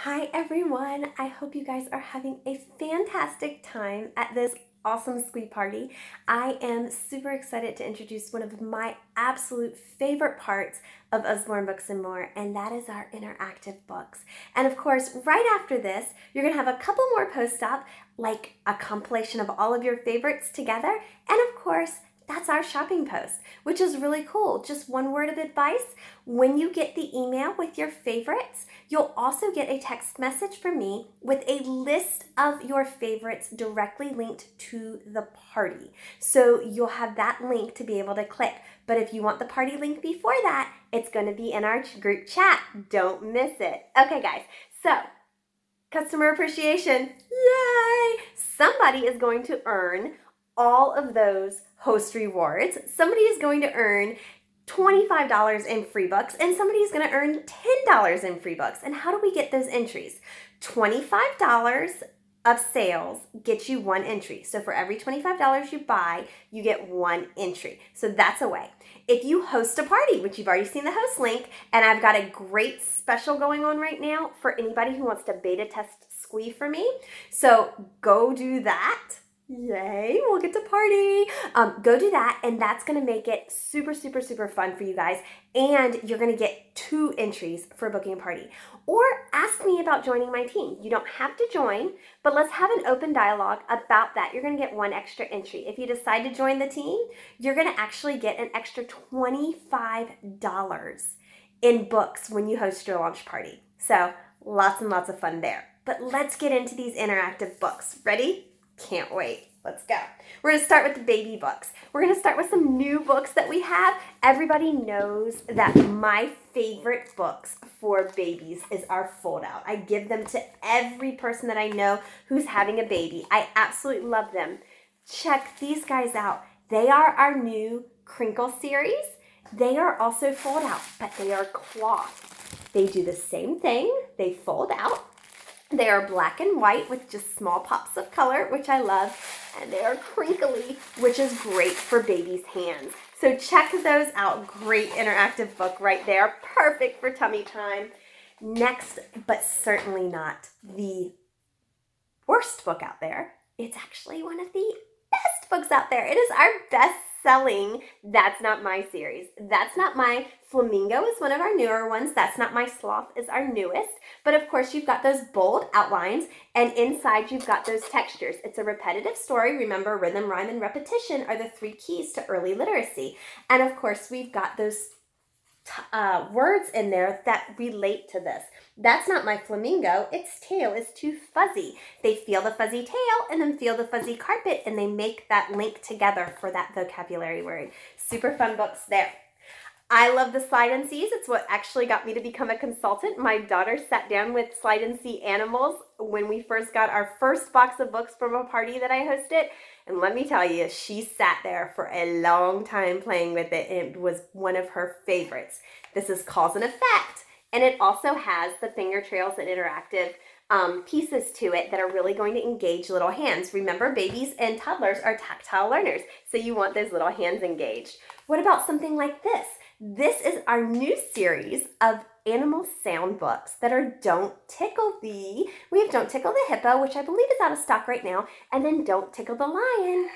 Hi everyone, I hope you guys are having a fantastic time at this awesome squee party. I am super excited to introduce one of my absolute favorite parts of Usborne Books and More, and that is our interactive books. And of course, right after this, you're gonna have a couple more post-op, like a compilation of all of your favorites together, and of course, that's our shopping post, which is really cool. Just one word of advice. When you get the email with your favorites, you'll also get a text message from me with a list of your favorites directly linked to the party. So you'll have that link to be able to click. But if you want the party link before that, it's going to be in our group chat. Don't miss it. Okay, guys. So customer appreciation. Yay! Somebody is going to earn all of those host rewards. Somebody is going to earn $25 in free books, and somebody is going to earn $10 in free books. And how do we get those entries? $25 of sales gets you one entry. So for every $25 you buy, you get one entry. So that's a way. If you host a party, which you've already seen the host link, and I've got a great special going on right now for anybody who wants to beta test Squee for me. So go do that. Yay, we'll get to party. Go do that, and that's going to make it super, super, super fun for you guys, and you're going to get 2 entries for booking a party. Or ask me about joining my team. You don't have to join, but let's have an open dialogue about that. You're going to get 1 extra entry. If you decide to join the team, you're going to actually get an extra $25 in books when you host your launch party. So lots and lots of fun there. But let's get into these interactive books. Ready? Can't wait. Let's go. We're going to start with the baby books. We're going to start with some new books that we have. Everybody knows that my favorite books for babies is our fold out. I give them to every person that I know who's having a baby. I absolutely love them. Check these guys out. They are our new Crinkle series. They are also fold out, but they are cloth. They do the same thing. They fold out. They are black and white with just small pops of color, which I love, and they are crinkly, which is great for babies' hands. So check those out. Great interactive book right there. Perfect for tummy time. Next, but certainly not the worst book out there. It's actually one of the best books out there. It is our best-selling That's Not My series. That's Not My Flamingo is one of our newer ones. That's Not My Sloth is our newest. But of course, you've got those bold outlines, and inside you've got those textures. It's a repetitive story. Remember, rhythm, rhyme, and repetition are the 3 keys to early literacy. And of course, we've got those words in there that relate to this. That's not my flamingo. Its tail is too fuzzy. They feel the fuzzy tail and then feel the fuzzy carpet, and they make that link together for that vocabulary word. Super fun books there. I love the Slide and Sees. It's what actually got me to become a consultant. My daughter sat down with Slide and See animals when we first got our first box of books from a party that I hosted. And let me tell you, she sat there for a long time playing with it, and it was one of her favorites. This is Cause and Effect, and it also has the finger trails and interactive pieces to it that are really going to engage little hands. Remember, babies and toddlers are tactile learners, so you want those little hands engaged. What about something like this? This is our new series of animal sound books that are Don't Tickle the... We have Don't Tickle the Hippo, which I believe is out of stock right now, and then Don't Tickle the Lion.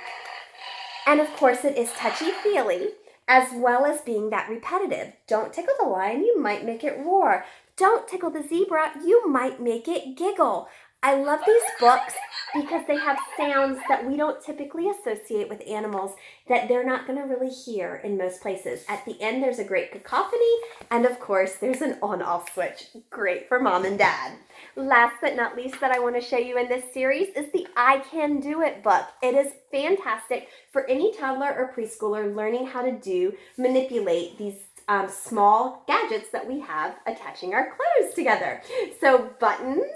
And of course it is touchy-feely, as well as being that repetitive. Don't tickle the lion, you might make it roar. Don't tickle the zebra, you might make it giggle. I love these books because they have sounds that we don't typically associate with animals that they're not going to really hear in most places. At the end, there's a great cacophony, and of course, there's an on-off switch. Great for mom and dad. Last but not least that I want to show you in this series is the I Can Do It book. It is fantastic for any toddler or preschooler learning how to manipulate these small gadgets that we have attaching our clothes together. So buttons.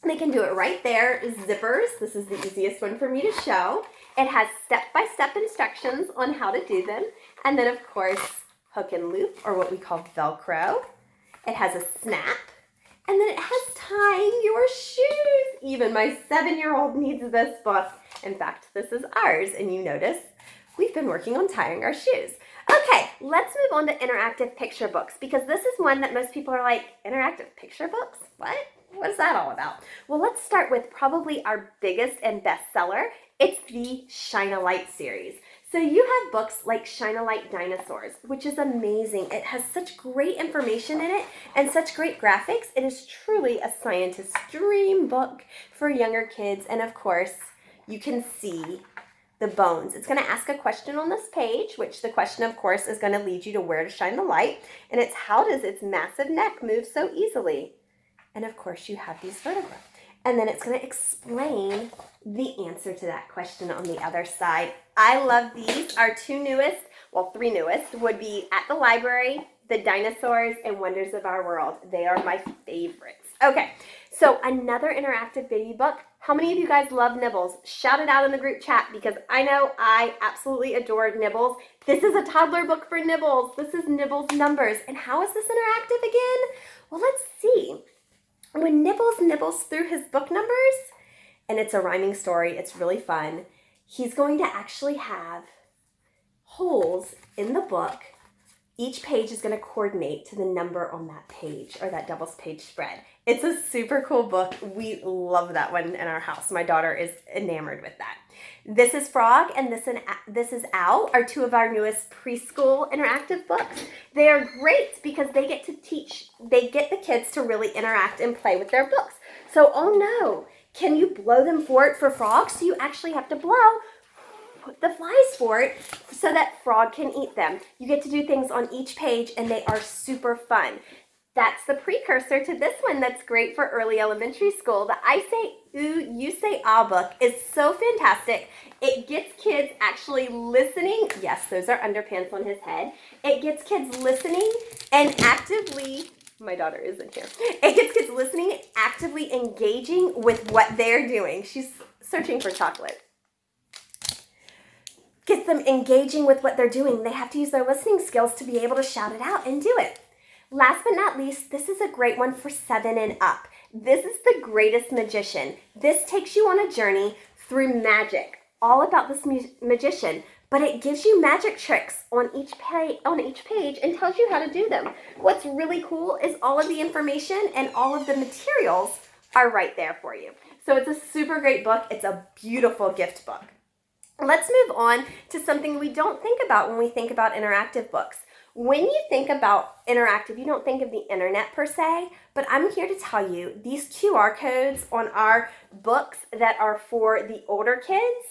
They can do it right there. Zippers, this is the easiest one for me to show. It has step-by-step instructions on how to do them. And then, of course, hook and loop, or what we call Velcro. It has a snap. And then it has tying your shoes. Even my 7-year-old needs this book. In fact, this is ours. And you notice we've been working on tying our shoes. Okay, let's move on to interactive picture books because this is one that most people are like, interactive picture books? What? What is that all about? Well, let's start with probably our biggest and best seller. It's the Shine a Light series. So you have books like Shine a Light Dinosaurs, which is amazing. It has such great information in it and such great graphics. It is truly a scientist's dream book for younger kids. And of course, you can see the bones. It's going to ask a question on this page, which the question, of course, is going to lead you to where to shine the light. And it's, how does its massive neck move so easily? And of course, you have these vertebrae. And then it's going to explain the answer to that question on the other side. I love these. Our two newest, well, three newest, would be At the Library, The Dinosaurs, and Wonders of Our World. They are my favorites. Okay, so another interactive baby book. How many of you guys love Nibbles? Shout it out in the group chat because I know I absolutely adore Nibbles. This is a toddler book for Nibbles. This is Nibbles Numbers. And how is this interactive again? Well, let's see. When Nibbles nibbles through his book numbers, and it's a rhyming story, it's really fun, he's going to actually have holes in the book. Each page is going to coordinate to the number on that page or that doubles page spread. It's a super cool book. We love that one in our house. My daughter is enamored with that. This is Frog and this is Owl, are two of our newest preschool interactive books. They are great because they get the kids to really interact and play with their books. So, oh no, can you blow them for Frog? So you actually have to blow the flies for it so that Frog can eat them. You get to do things on each page and they are super fun. That's the precursor to this one that's great for early elementary school. The I Say Ooh, You Say Ah book is so fantastic. It gets kids actually listening. Yes, those are underpants on his head. It gets kids listening and actively, my daughter isn't here. It gets kids listening, actively engaging with what they're doing. She's searching for chocolate. Gets them engaging with what they're doing. They have to use their listening skills to be able to shout it out and do it. Last but not least, this is a great one for 7 and up. This is The Greatest Magician. This takes you on a journey through magic, all about this magician, but it gives you magic tricks on each page and tells you how to do them. What's really cool is all of the information and all of the materials are right there for you. So it's a super great book. It's a beautiful gift book. Let's move on to something we don't think about when we think about interactive books. When you think about interactive, you don't think of the internet per se, but I'm here to tell you these QR codes on our books that are for the older kids,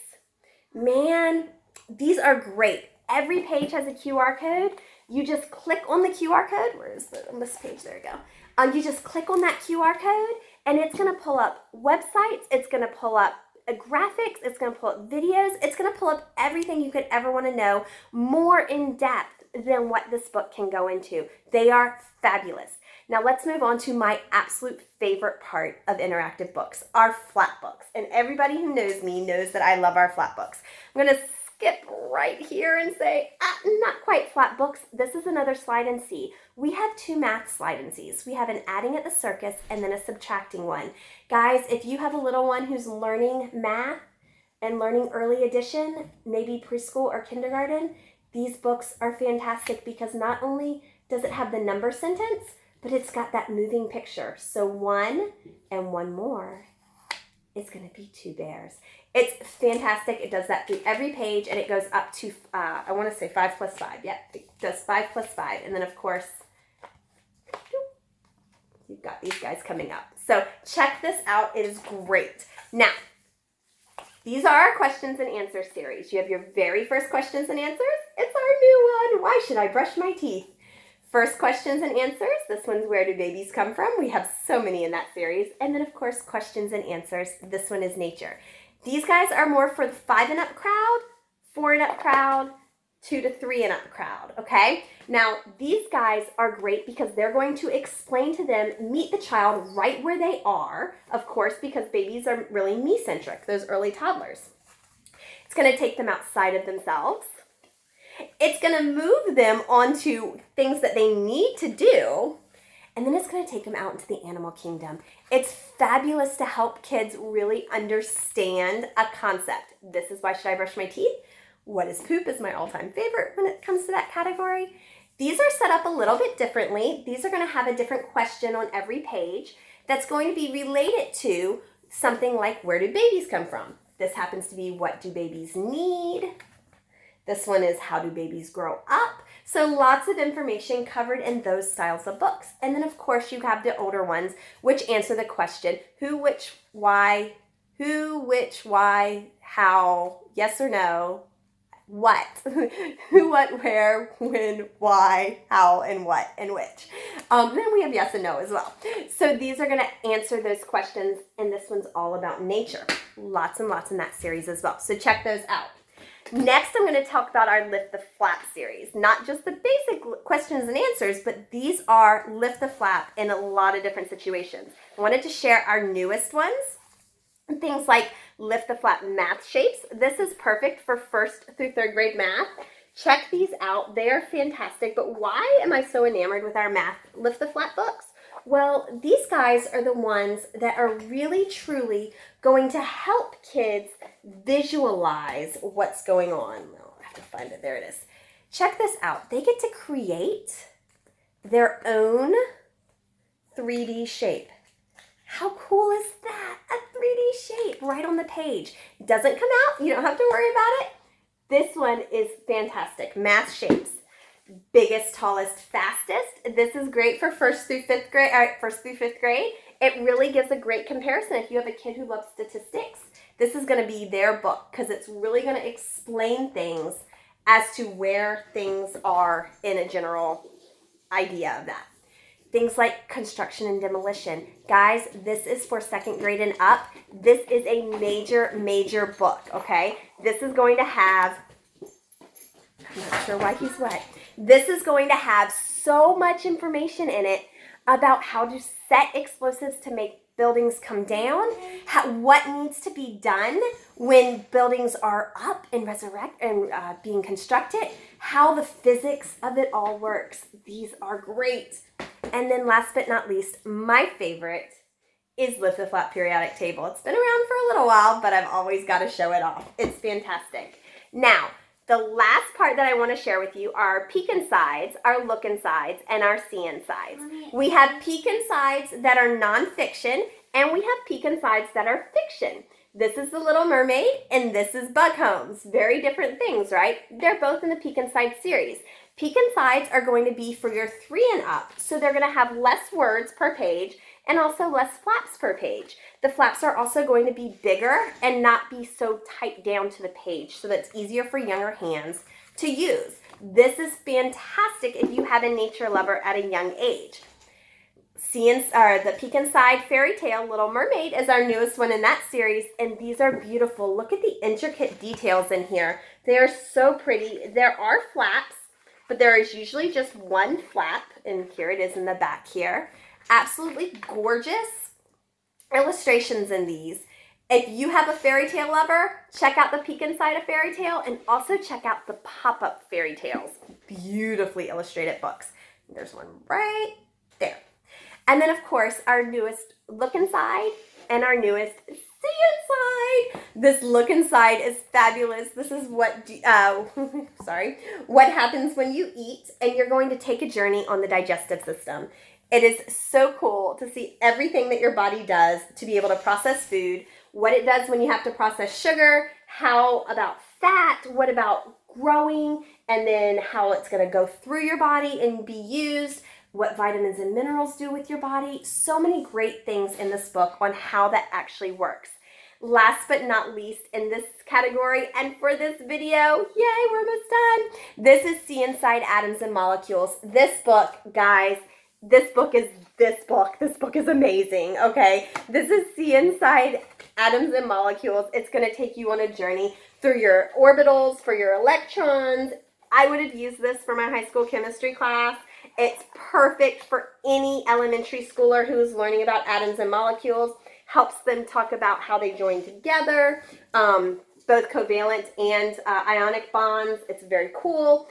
man, these are great. Every page has a QR code. You just click on the QR code. Where is it? On this page, there we go. You just click on that QR code and it's going to pull up websites. It's going to pull up graphics. It's going to pull up videos. It's going to pull up everything you could ever want to know more in depth than what this book can go into. They are fabulous. Now let's move on to my absolute favorite part of interactive books, our flat books. And everybody who knows me knows that I love our flat books. I'm going to skip right here and say, not quite flat books. This is another slide and see. We have two math slide and sees. We have an adding at the circus and then a subtracting one. Guys, if you have a little one who's learning math and learning early addition, maybe preschool or kindergarten, these books are fantastic because not only does it have the number sentence, but it's got that moving picture. So 1 and 1 more is going to be 2 bears. It's fantastic. It does that through every page and it goes up to, I want to say 5 plus 5. Yep, it does 5 plus 5. And then of course, you've got these guys coming up. So check this out. It is great. Now, these are our questions and answers series. You have your very first questions and answers. It's our new one. Why should I brush my teeth? First questions and answers. This one's where do babies come from? We have so many in that series. And then of course, questions and answers. This one is nature. These guys are more for the 5 and up crowd, 4 and up crowd, 2 to 3 and up crowd, okay? Now, these guys are great because they're going to explain to them, meet the child right where they are, of course, because babies are really me-centric, those early toddlers. It's going to take them outside of themselves. It's going to move them onto things that they need to do, and then it's going to take them out into the animal kingdom. It's fabulous to help kids really understand a concept. This is why should I brush my teeth? What is poop is my all-time favorite when it comes to that category. These are set up a little bit differently. These are going to have a different question on every page that's going to be related to something like, where do babies come from? This happens to be, what do babies need? This one is, how do babies grow up? So lots of information covered in those styles of books. And then of course you have the older ones, which answer the question, who, which, why, how, yes or no, what, who, what, where, when, why, how, and what, and which. Then we have yes and no as well. So these are going to answer those questions, and this one's all about nature. Lots and lots in that series as well. So check those out. Next, I'm going to talk about our Lift the Flap series. Not just the basic questions and answers, but these are Lift the Flap in a lot of different situations. I wanted to share our newest ones. Things like Lift the Flap math shapes. This is perfect for 1st through 3rd grade math. Check these out. They are fantastic. But why am I so enamored with our math Lift the Flap books? Well, these guys are the ones that are really, truly going to help kids visualize what's going on. Oh, I have to find it. There it is. Check this out. They get to create their own 3D shape. How cool is that? A 3D shape right on the page. Doesn't come out. You don't have to worry about it. This one is fantastic. Math shapes. Biggest, tallest, fastest. This is great for 1st through 5th grade. It really gives a great comparison if you have a kid who loves statistics. This is going to be their book because it's really going to explain things as to where things are in a general idea of that. Things like construction and demolition. Guys, this is for 2nd grade and up. This is a major, major book, okay? This is going to have, I'm not sure why he's wet. This is going to have so much information in it about how to set explosives to make buildings come down, what needs to be done when buildings are up and being constructed, how the physics of it all works. These are great. And then last but not least, my favorite is Lift the Flap periodic table. It's been around for a little while, but I've always got to show it off. It's fantastic. Now, the last part that I want to share with you are peek insides, our look insides, and our see insides. We have peek insides that are nonfiction, and we have peek insides that are fiction. This is The Little Mermaid, and this is Bug Homes. Very different things, right? They're both in the Peek Inside series. Peek Insides are going to be for your 3 and up, so they're going to have less words per page and also less flaps per page. The flaps are also going to be bigger and not be so tight down to the page, so that's easier for younger hands to use. This is fantastic if you have a nature lover at a young age. The Peek Inside Fairy Tale Little Mermaid is our newest one in that series, and these are beautiful. Look at the intricate details in here. They are so pretty. There are flaps, but there is usually just one flap, and here it is in the back here. Absolutely gorgeous illustrations in these. If you have a fairy tale lover, check out the Peek Inside a Fairy Tale, and also check out the Pop-Up Fairy Tales. Beautifully illustrated books. There's one right there. And then, of course, our newest Look Inside and our newest See Inside. This Look Inside is fabulous. This is what happens when you eat, and you're going to take a journey on the digestive system. It is so cool to see everything that your body does to be able to process food, what it does when you have to process sugar, how about fat, what about growing, and then how it's going to go through your body and be used, what vitamins and minerals do with your body. So many great things in this book on how that actually works. Last but not least in this category, and for this video, yay, we're almost done. This is See Inside Atoms and Molecules. This book, guys, this book is amazing, okay? This is See Inside Atoms and Molecules. It's going to take you on a journey through your orbitals, for your electrons. I would have used this for my high school chemistry class. It's perfect for any elementary schooler who is learning about atoms and molecules. Helps them talk about how they join together, both covalent and ionic bonds. It's very cool.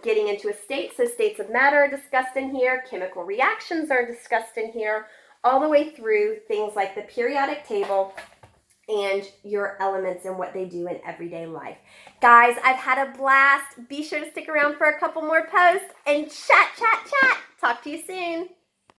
Getting into a state, so states of matter are discussed in here. Chemical reactions are discussed in here. All the way through things like the periodic table and your elements and what they do in everyday life. Guys, I've had a blast. Be sure to stick around for a couple more posts and chat. Talk to you soon.